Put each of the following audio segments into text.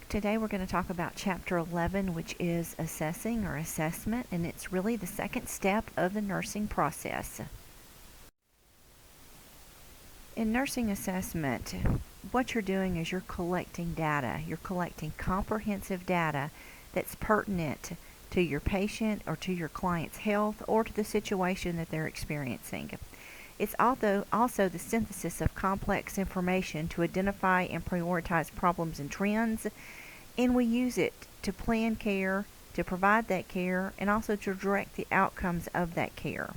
Today we're going to talk about Chapter 11, which is assessing or assessment, and it's really the second step of the nursing process. In nursing assessment, what you're doing is you're collecting data. You're collecting comprehensive data that's pertinent to your patient or to your client's health or to the situation that they're experiencing. It's also the synthesis of complex information to identify and prioritize problems and trends, and we use it to plan care, to provide that care, and also to direct the outcomes of that care.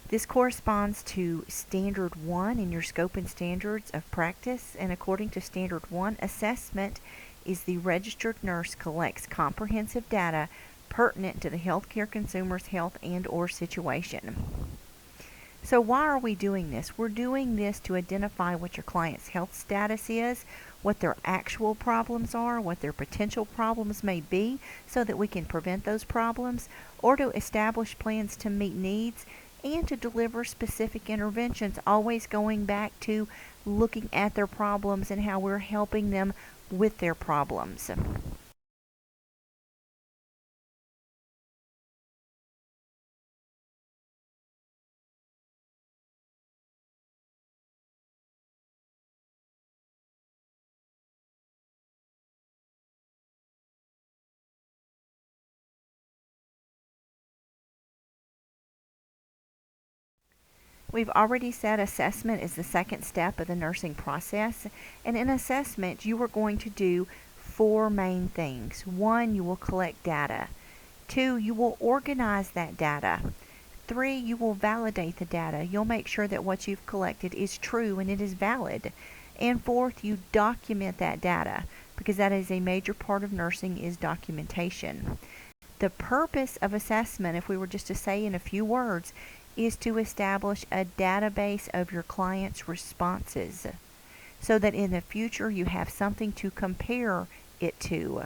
This corresponds to Standard 1 in your scope and standards of practice, and according to Standard 1, assessment is the registered nurse collects comprehensive data pertinent to the healthcare consumer's health and or situation. So why are we doing this? We're doing this to identify what your client's health status is, what their actual problems are, what their potential problems may be, so that we can prevent those problems, or to establish plans to meet needs and to deliver specific interventions, always going back to looking at their problems and how we're helping them with their problems. We've already said assessment is the second step of the nursing process, and in assessment you are going to do four main things. 1, you will collect data. 2, you will organize that data. 3, you will validate the data. You'll make sure that what you've collected is true and it is valid. And 4th, you document that data, because that is a major part of nursing, is documentation. The purpose of assessment, if we were just to say in a few words, is to establish a database of your client's responses so that in the future you have something to compare it to.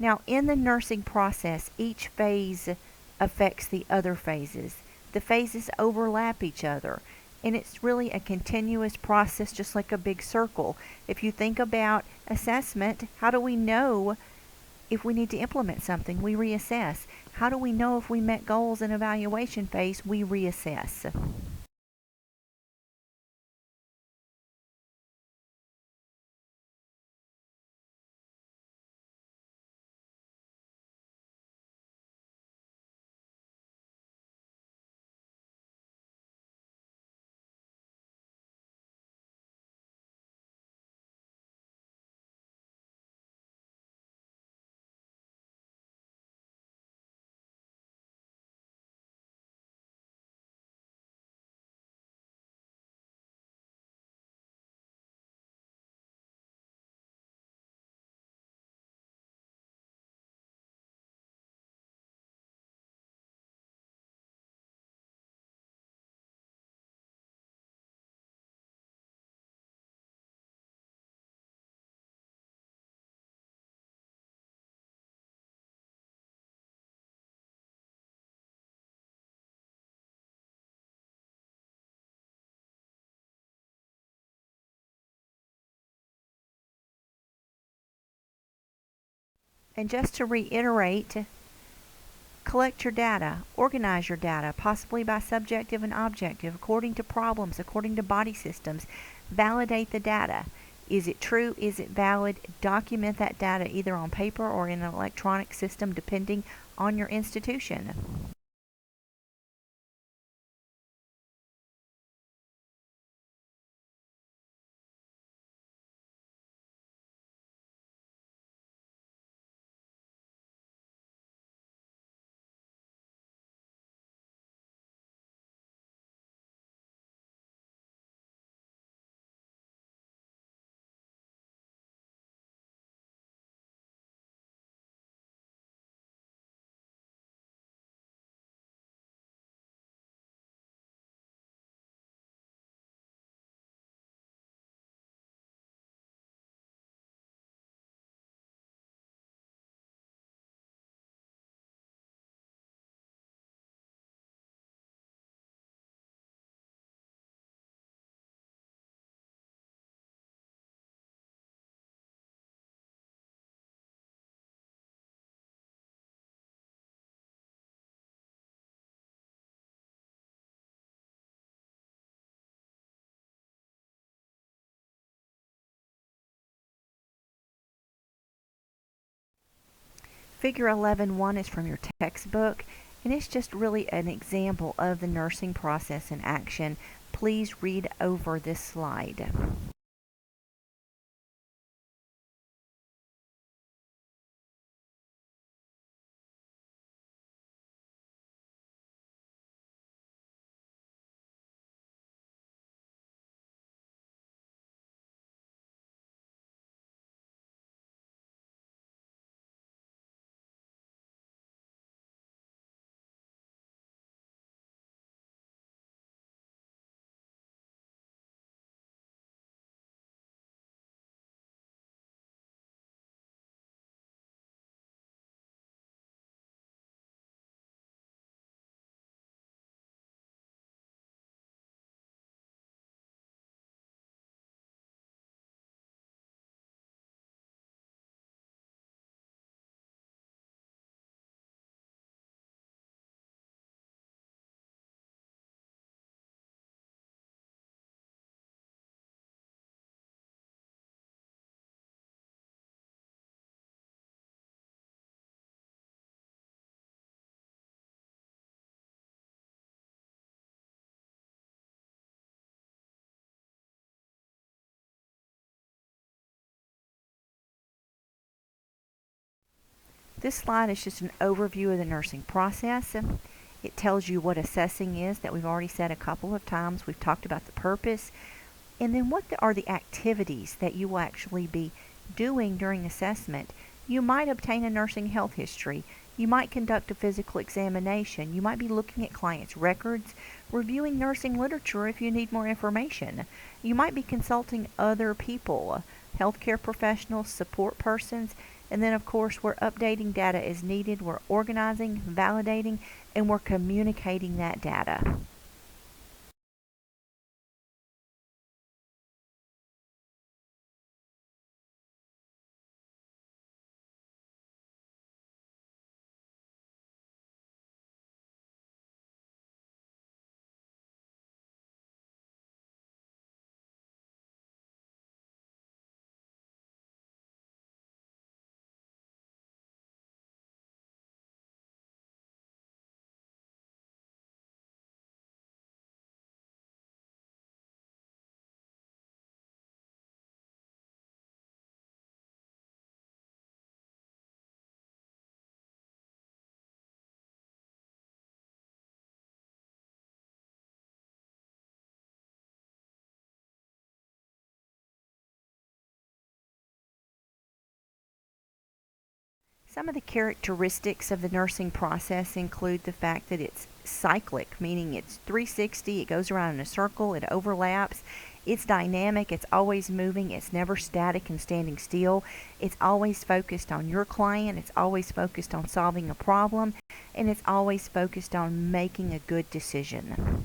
Now, in the nursing process, each phase affects the other phases. The phases overlap each other, and it's really a continuous process, just like a big circle. If you think about assessment, how do we know if we need to implement something? We reassess. How do we know if we met goals in evaluation phase? We reassess. And just to reiterate, collect your data, organize your data, possibly by subjective and objective, according to problems, according to body systems. Validate the data. Is it true? Is it valid? Document that data either on paper or in an electronic system, depending on your institution. Figure 11.1 is from your textbook, and it's just really an example of the nursing process in action. Please read over this slide. This slide is just an overview of the nursing process. It tells you what assessing is that we've already said a couple of times. We've talked about the purpose. And then what are the activities that you will actually be doing during assessment? You might obtain a nursing health history. You might conduct a physical examination. You might be looking at clients' records, reviewing nursing literature if you need more information. You might be consulting other people, healthcare professionals, support persons, and then of course we're updating data as needed. We're organizing, validating, and we're communicating that data. Some of the characteristics of the nursing process include the fact that it's cyclic, meaning it's 360, it goes around in a circle, it overlaps, it's dynamic, it's always moving, it's never static and standing still, it's always focused on your client, it's always focused on solving a problem, and it's always focused on making a good decision.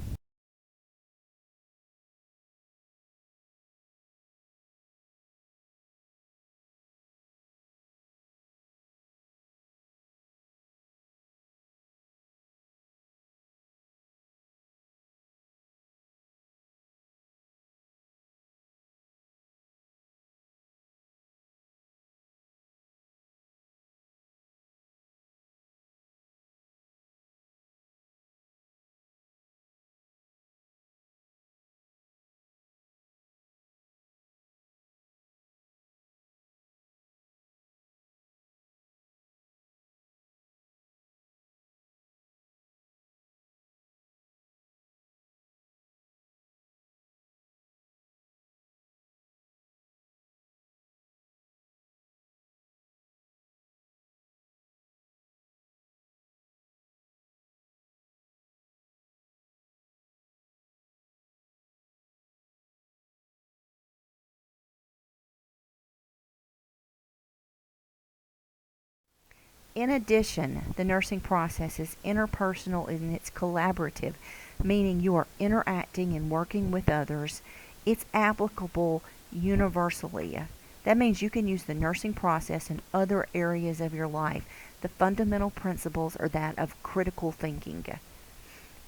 In addition, the nursing process is interpersonal and it's collaborative, meaning you are interacting and working with others. It's applicable universally. That means you can use the nursing process in other areas of your life. The fundamental principles are that of critical thinking.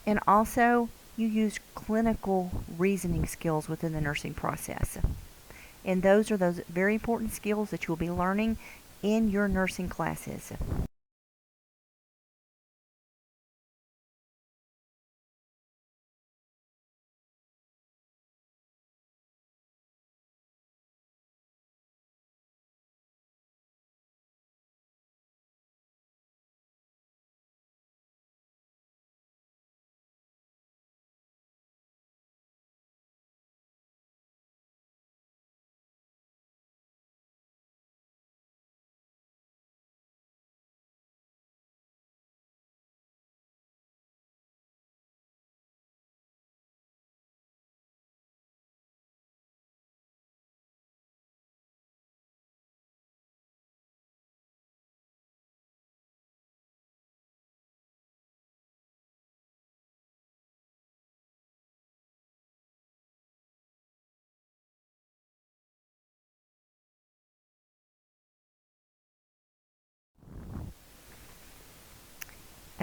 And also, you use clinical reasoning skills within the nursing process. And those are those very important skills that you will be learning in your nursing classes.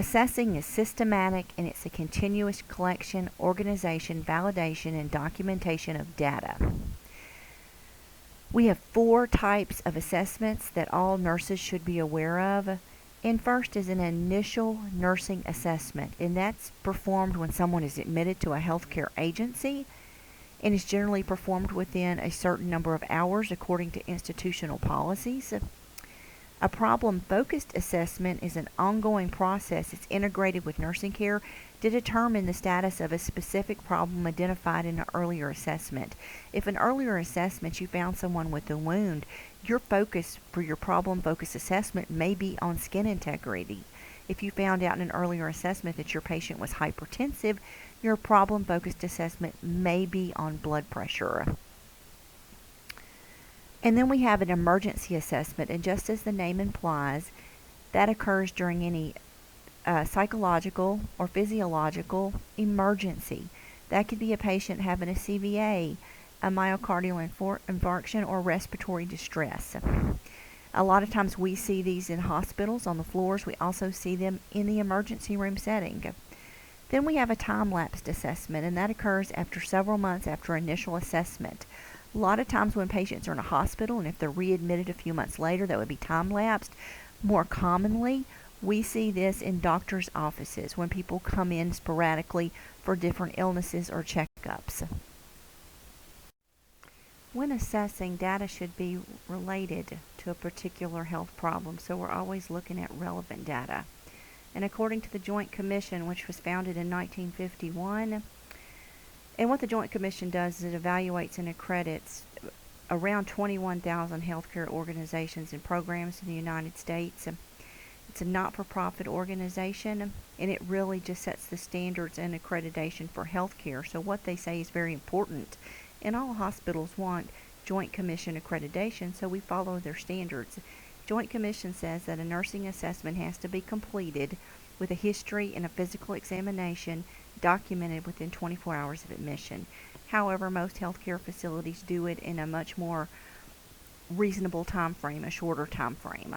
Assessing is systematic and it's a continuous collection, organization, validation, and documentation of data. We have 4 types of assessments that all nurses should be aware of. And first is an initial nursing assessment, and that's performed when someone is admitted to a healthcare agency and is generally performed within a certain number of hours according to institutional policies. A problem-focused assessment is an ongoing process that's integrated with nursing care to determine the status of a specific problem identified in an earlier assessment. If in earlier assessments you found someone with a wound, your focus for your problem-focused assessment may be on skin integrity. If you found out in an earlier assessment that your patient was hypertensive, your problem-focused assessment may be on blood pressure. And then we have an emergency assessment, and just as the name implies, that occurs during any psychological or physiological emergency. That could be a patient having a CVA, a myocardial infarction, or respiratory distress. A lot of times we see these in hospitals on the floors. We also see them in the emergency room setting. Then we have a time-lapsed assessment, and that occurs after several months after initial assessment. A lot of times when patients are in a hospital, and if they're readmitted a few months later, that would be time-lapsed. More commonly, we see this in doctors' offices when people come in sporadically for different illnesses or checkups. When assessing, data should be related to a particular health problem, so we're always looking at relevant data. And according to the Joint Commission, which was founded in 1951, and what the Joint Commission does is it evaluates and accredits around 21,000 healthcare organizations and programs in the United States. It's a not-for-profit organization, and it really just sets the standards and accreditation for healthcare. So what they say is very important. And all hospitals want Joint Commission accreditation, so we follow their standards. Joint Commission says that a nursing assessment has to be completed with a history and a physical examination documented within 24 hours of admission. However, most healthcare facilities do it in a much more reasonable time frame, a shorter time frame.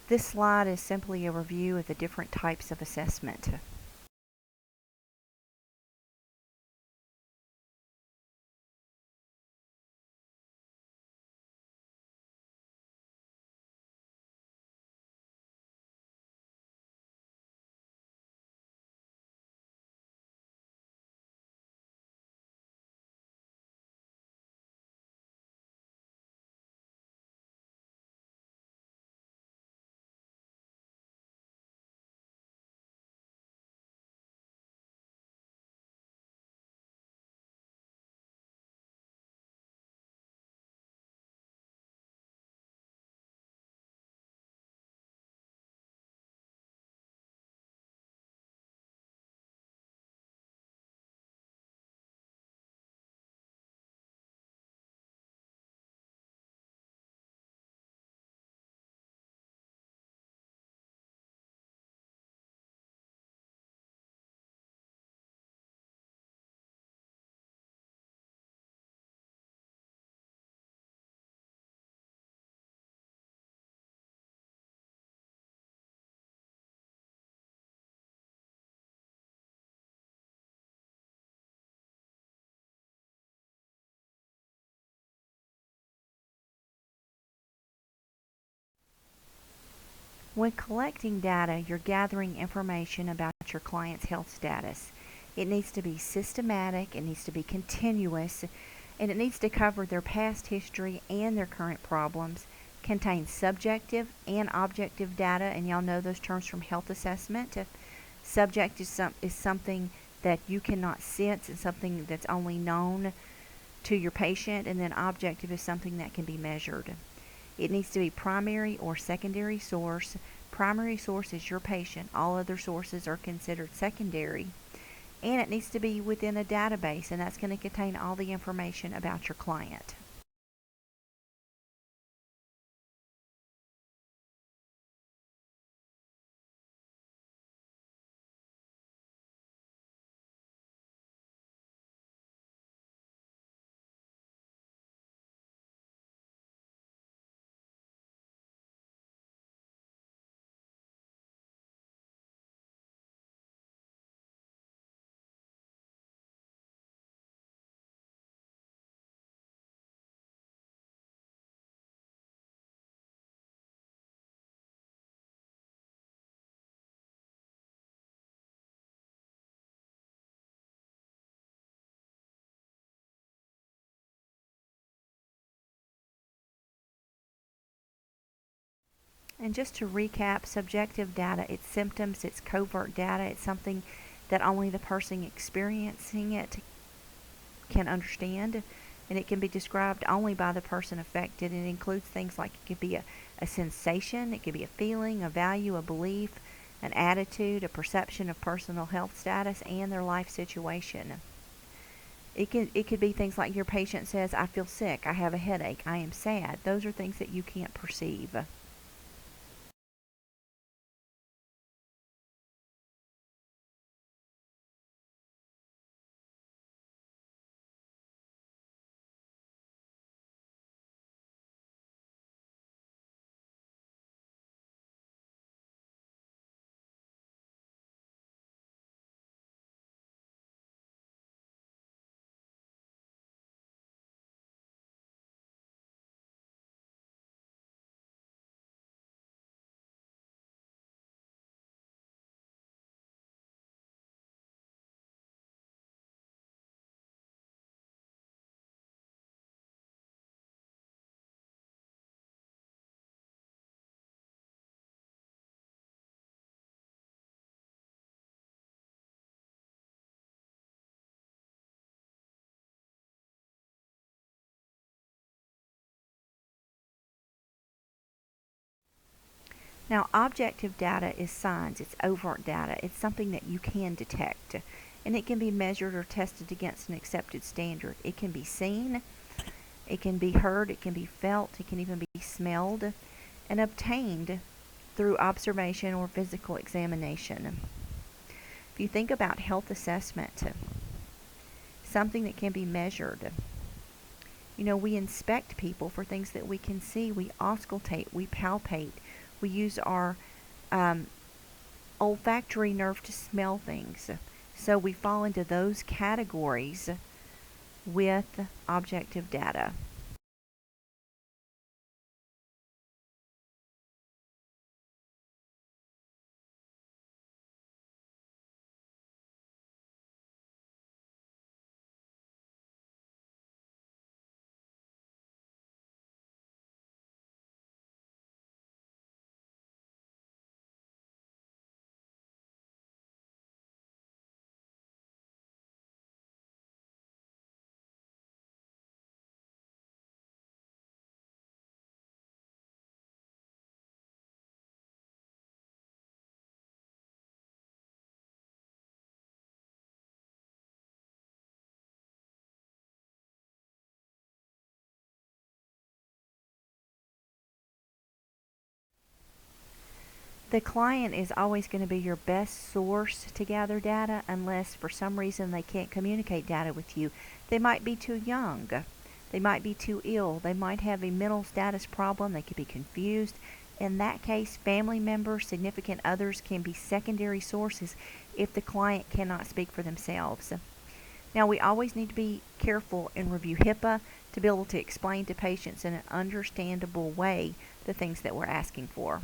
This slide is simply a review of the different types of assessment. When collecting data, you're gathering information about your client's health status. It needs to be systematic, it needs to be continuous, and it needs to cover their past history and their current problems, contain subjective and objective data, and y'all know those terms from health assessment. Subject is something that you cannot sense and something that's only known to your patient, and then objective is something that can be measured. It needs to be primary or secondary source. Primary source is your patient. All other sources are considered secondary. And it needs to be within a database, and that's going to contain all the information about your client. And just to recap, subjective data, it's symptoms, it's covert data, it's something that only the person experiencing it can understand, and it can be described only by the person affected. It includes things like it could be a sensation, it could be a feeling, a value, a belief, an attitude, a perception of personal health status, and their life situation. It could be things like your patient says, I feel sick, I have a headache, I am sad. Those are things that you can't perceive. Now, objective data is signs, it's overt data, it's something that you can detect, and it can be measured or tested against an accepted standard. It can be seen, it can be heard, it can be felt, it can even be smelled, and obtained through observation or physical examination. If you think about health assessment, something that can be measured, we inspect people for things that we can see, we auscultate, we palpate, we use our olfactory nerve to smell things. So we fall into those categories with objective data. The client is always going to be your best source to gather data unless for some reason they can't communicate data with you. They might be too young. They might be too ill. They might have a mental status problem. They could be confused. In that case, family members, significant others can be secondary sources if the client cannot speak for themselves. Now, we always need to be careful and review HIPAA to be able to explain to patients in an understandable way the things that we're asking for.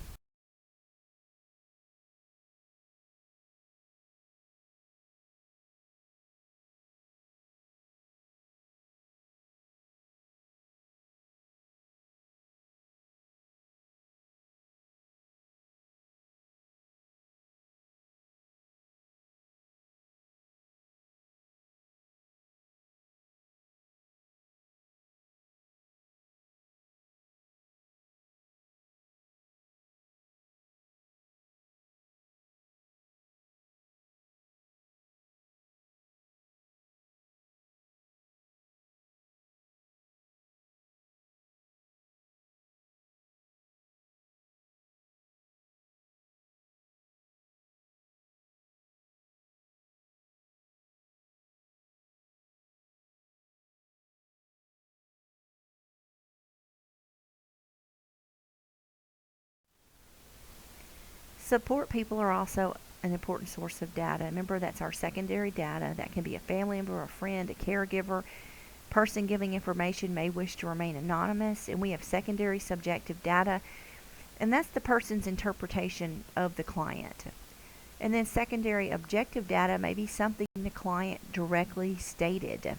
Support people are also an important source of data. Remember, that's our secondary data. That can be a family member, a friend, a caregiver. Person giving information may wish to remain anonymous, and we have secondary subjective data, and that's the person's interpretation of the client. And then secondary objective data may be something the client directly stated.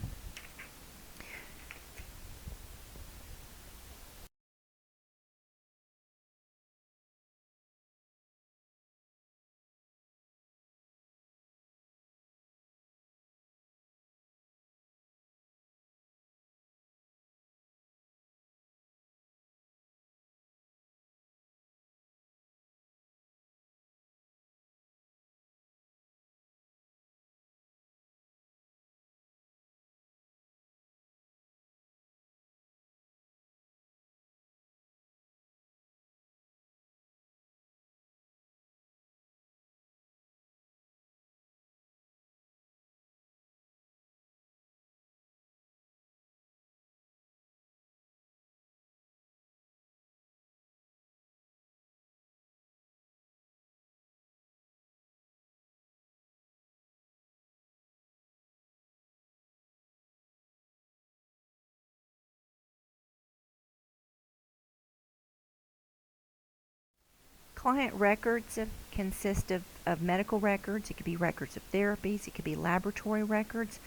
Client records consist of medical records. It could be records of therapies. It could be laboratory records.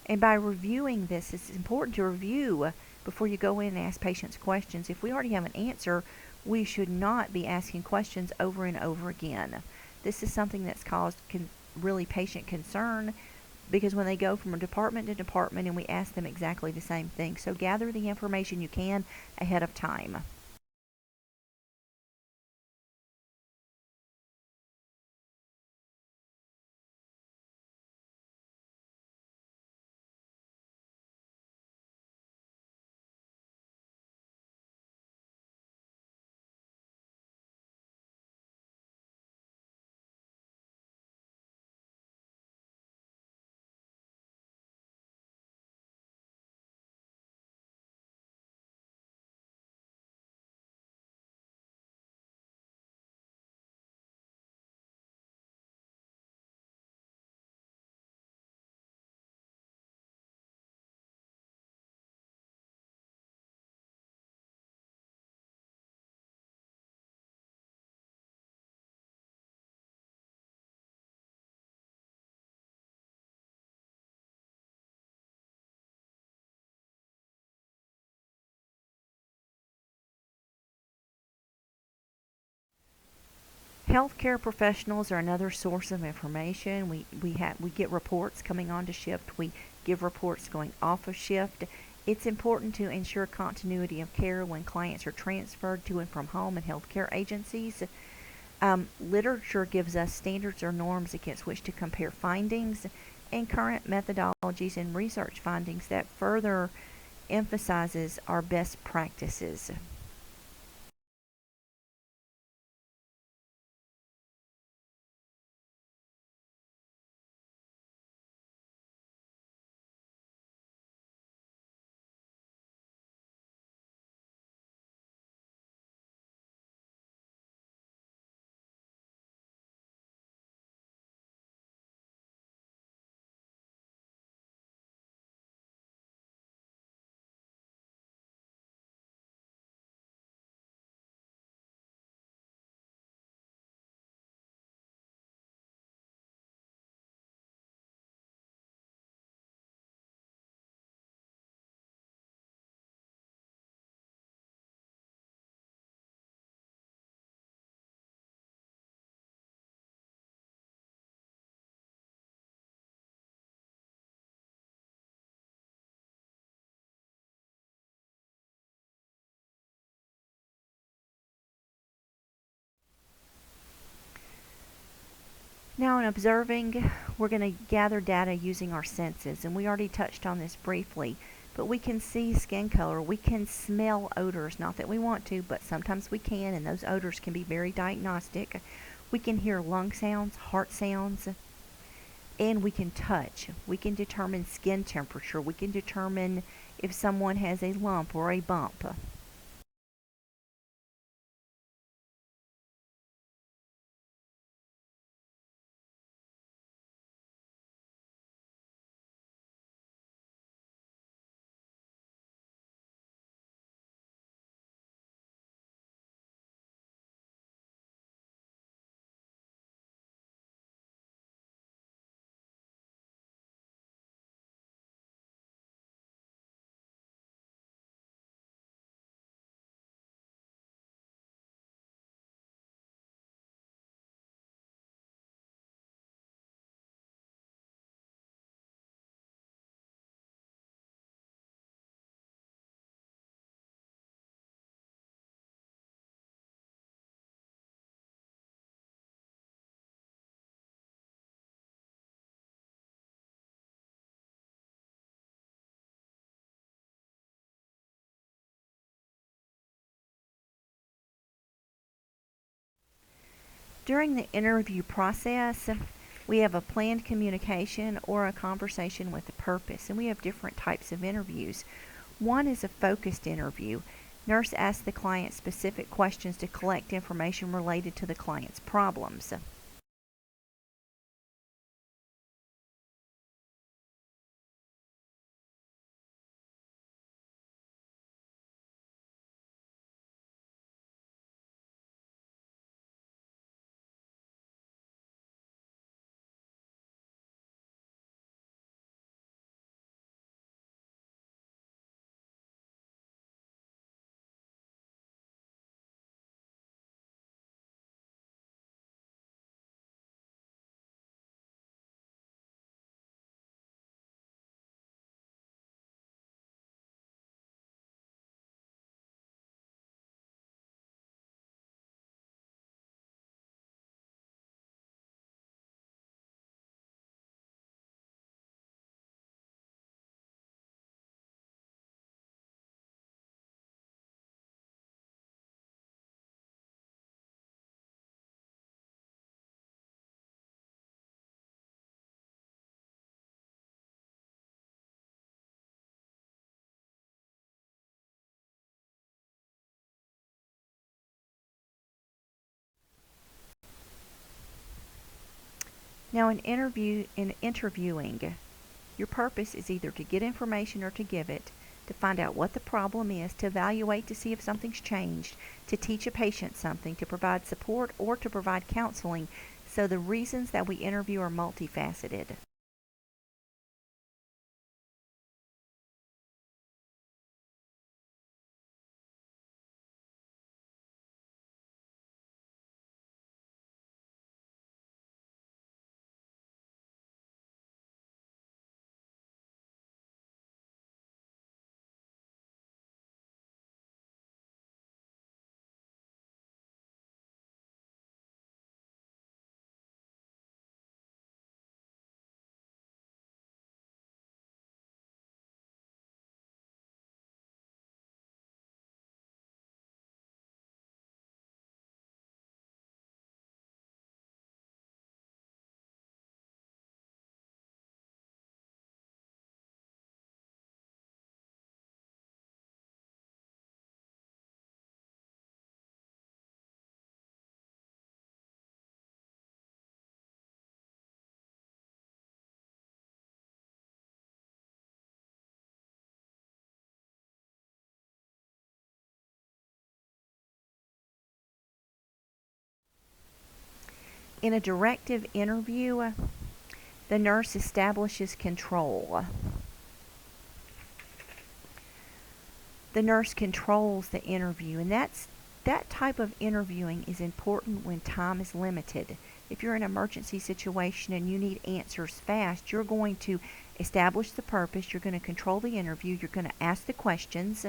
And by reviewing this, it's important to review before you go in and ask patients questions. If we already have an answer, we should not be asking questions over and over again. This is something that's caused really patient concern, because when they go from department to department and we ask them exactly the same thing. So gather the information you can ahead of time. Healthcare professionals are another source of information. We get reports coming onto shift. We give reports going off of shift. It's important to ensure continuity of care when clients are transferred to and from home and healthcare agencies. Literature gives us standards or norms against which to compare findings, and current methodologies and research findings that further emphasizes our best practices. Now, in observing, we're going to gather data using our senses, and we already touched on this briefly, but we can see skin color, we can smell odors, not that we want to, but sometimes we can, and those odors can be very diagnostic. We can hear lung sounds, heart sounds, and we can touch. We can determine skin temperature. We can determine if someone has a lump or a bump. During the interview process, we have a planned communication or a conversation with a purpose, and we have different types of interviews. One is a focused interview. Nurse asks the client specific questions to collect information related to the client's problems. Now, in interviewing, your purpose is either to get information or to give it, to find out what the problem is, to evaluate to see if something's changed, to teach a patient something, to provide support, or to provide counseling. So the reasons that we interview are multifaceted. In a directive interview, the nurse establishes control. The nurse controls the interview, and that type of interviewing is important when time is limited. If you're in an emergency situation and you need answers fast, you're going to establish the purpose, you're going to control the interview, you're going to ask the questions.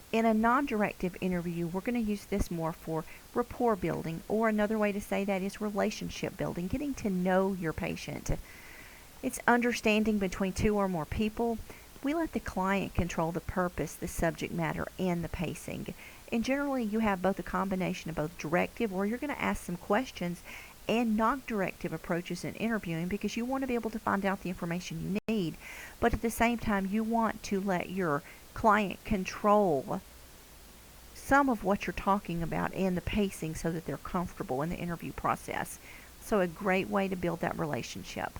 In a non-directive interview, we're going to use this more for rapport building, or another way to say that is relationship building, getting to know your patient. It's understanding between two or more people. We let the client control the purpose, the subject matter, and the pacing. And generally, you have both a combination of both directive, or you're going to ask some questions, and non-directive approaches in interviewing because you want to be able to find out the information you need. But at the same time, you want to let your client control some of what you're talking about and the pacing so that they're comfortable in the interview process. So, a great way to build that relationship.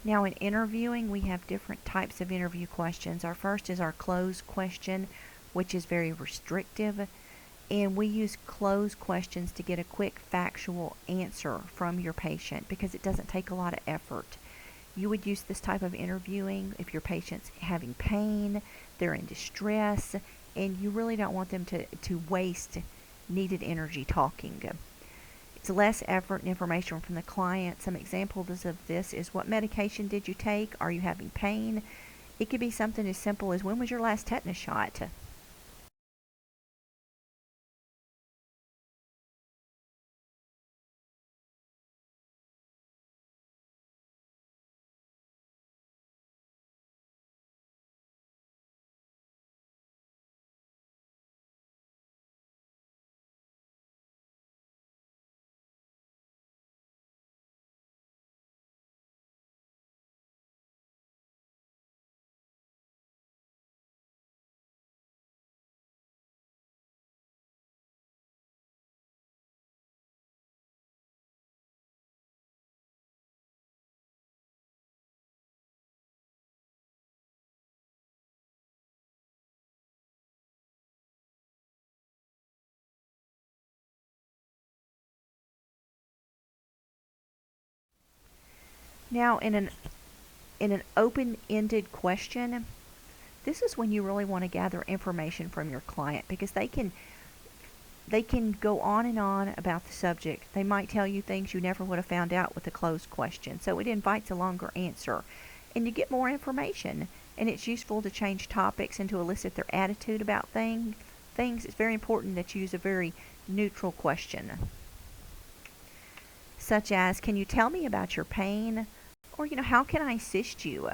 Now, in interviewing, we have different types of interview questions. Our first is our close question, which is very restrictive, and we use close questions to get a quick factual answer from your patient because it doesn't take a lot of effort. You would use this type of interviewing if your patient's having pain, they're in distress, and you really don't want them to waste needed energy talking. It's less effort and information from the client. Some examples of this is, what medication did you take? Are you having pain? It could be something as simple as, when was your last tetanus shot? Now, in an open-ended question, this is when you really want to gather information from your client because they can go on and on about the subject. They might tell you things you never would have found out with a closed question. So it invites a longer answer. And you get more information. And it's useful to change topics and to elicit their attitude about things. It's very important that you use a very neutral question. Such as, can you tell me about your pain? Or, how can I assist you?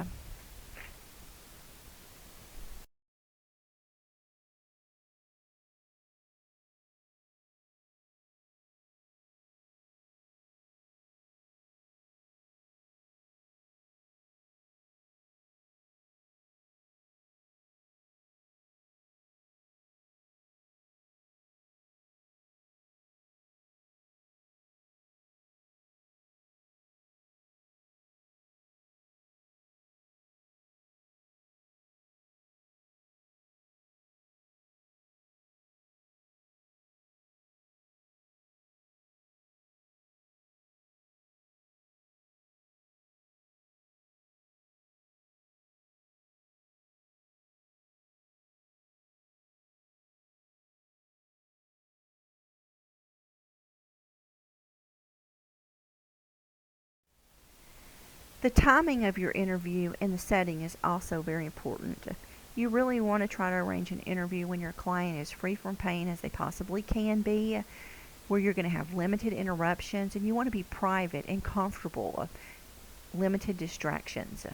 The timing of your interview and the setting is also very important. You really want to try to arrange an interview when your client is free from pain as they possibly can be, where you're going to have limited interruptions, and you want to be private and comfortable, limited distractions.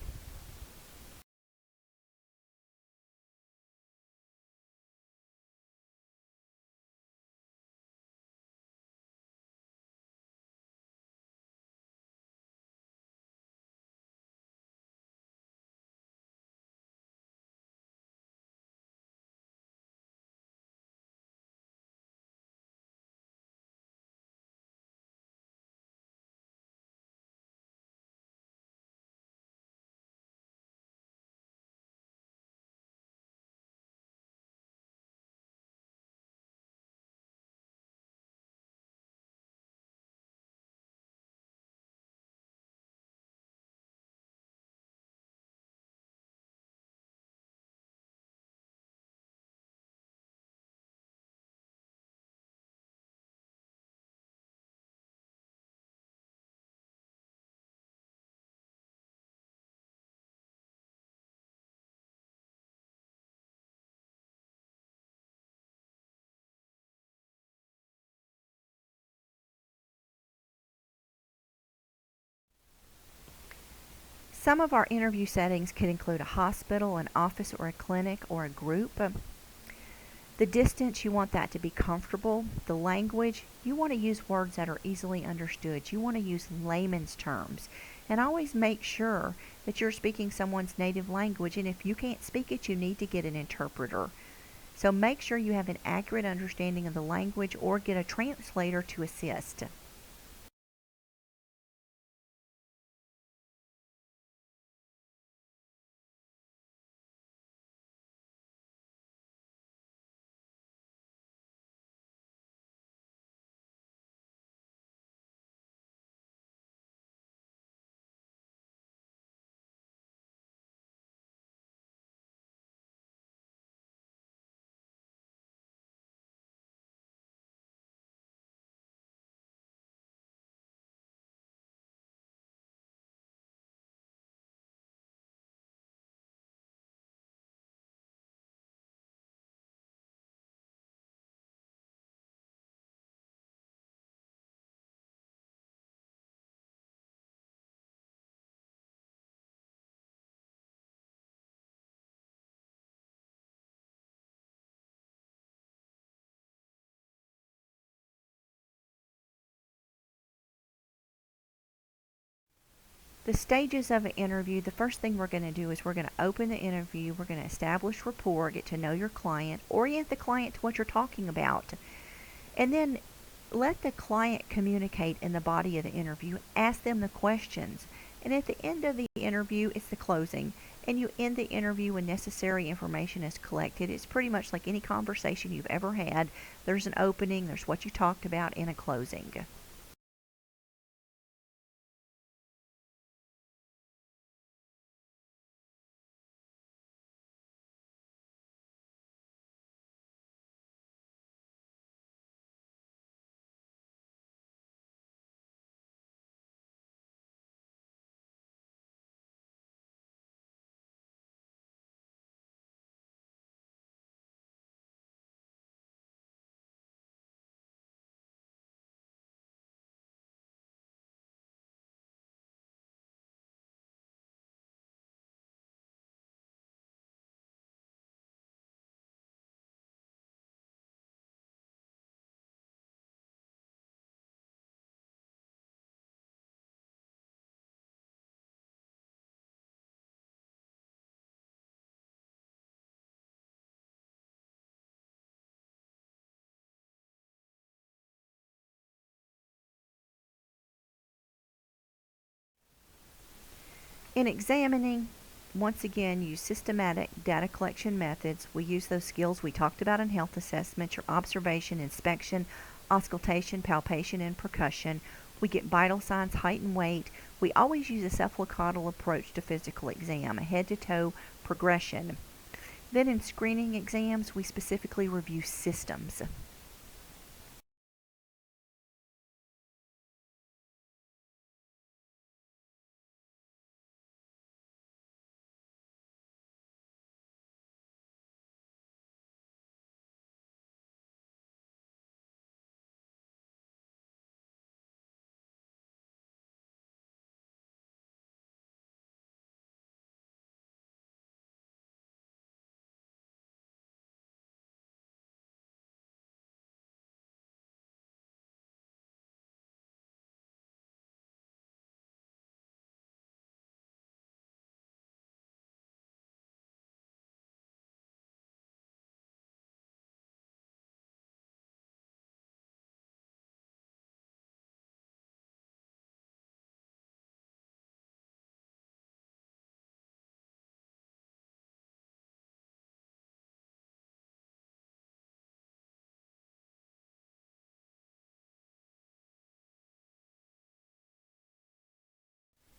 Some of our interview settings could include a hospital, an office, or a clinic, or a group. The distance, you want that to be comfortable. The language, you want to use words that are easily understood. You want to use layman's terms. And always make sure that you're speaking someone's native language, and if you can't speak it, you need to get an interpreter. So make sure you have an accurate understanding of the language or get a translator to assist. The stages of an interview, the first thing we're going to do is we're going to open the interview, we're going to establish rapport, get to know your client, orient the client to what you're talking about, and then let the client communicate in the body of the interview. Ask them the questions. And at the end of the interview, it's the closing. And you end the interview when necessary information is collected. It's pretty much like any conversation you've ever had. There's an opening, there's what you talked about, and a closing. In examining, once again, use systematic data collection methods. We use those skills we talked about in health assessment, your observation, inspection, auscultation, palpation, and percussion. We get vital signs, height, and weight. We always use a cephalocaudal approach to physical exam, a head-to-toe progression. Then in screening exams, we specifically review systems.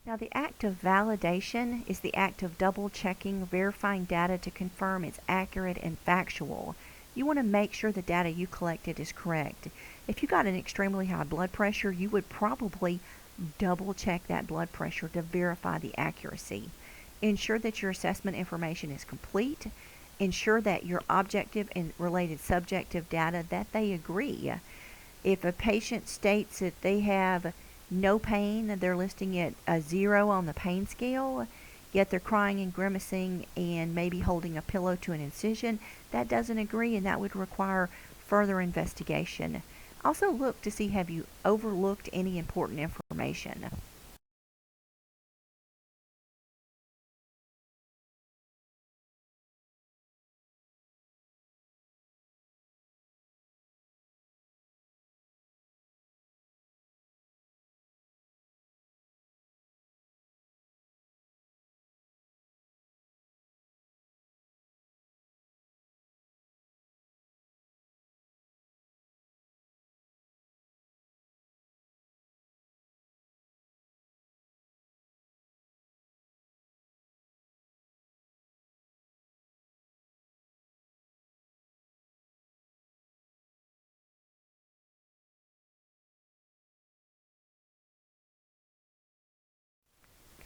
Now, the act of validation is the act of double checking, verifying data to confirm it's accurate and factual. You want to make sure the data you collected is correct. If you got an extremely high blood pressure, you would probably double check that blood pressure to verify the accuracy. Ensure that your assessment information is complete. Ensure that your objective and related subjective data that they agree. If a patient states that they have No pain, they're listing it a 0 on the pain scale, yet they're crying and grimacing and maybe holding a pillow to an incision. That doesn't agree, and that would require further investigation. Also look to see, have you overlooked any important information.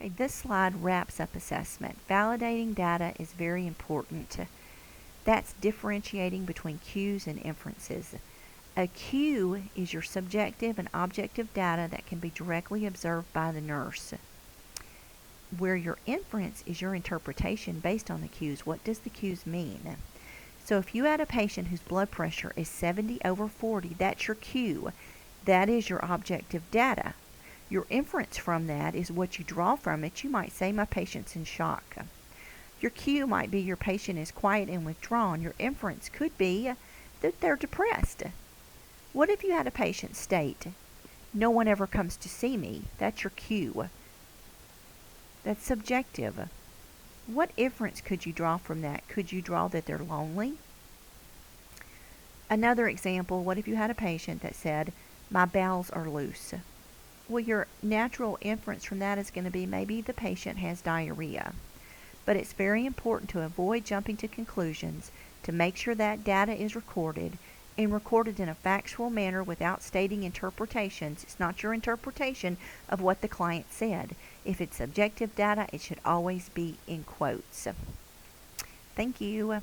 Okay, this slide wraps up assessment. Validating data is very important. That's differentiating between cues and inferences. A cue is your subjective and objective data that can be directly observed by the nurse, where your inference is your interpretation based on the cues. What does the cues mean? So if you had a patient whose blood pressure is 70/40, that's your cue. That is your objective data. Your inference from that is what you draw from it. You might say, my patient's in shock. Your cue might be your patient is quiet and withdrawn. Your inference could be that they're depressed. What if you had a patient state, no one ever comes to see me? That's your cue. That's subjective. What inference could you draw from that? Could you draw that they're lonely? Another example, what if you had a patient that said, my bowels are loose? Well, your natural inference from that is going to be maybe the patient has diarrhea. But it's very important to avoid jumping to conclusions, to make sure that data is recorded, and recorded in a factual manner without stating interpretations. It's not your interpretation of what the client said. If it's subjective data, it should always be in quotes. Thank you.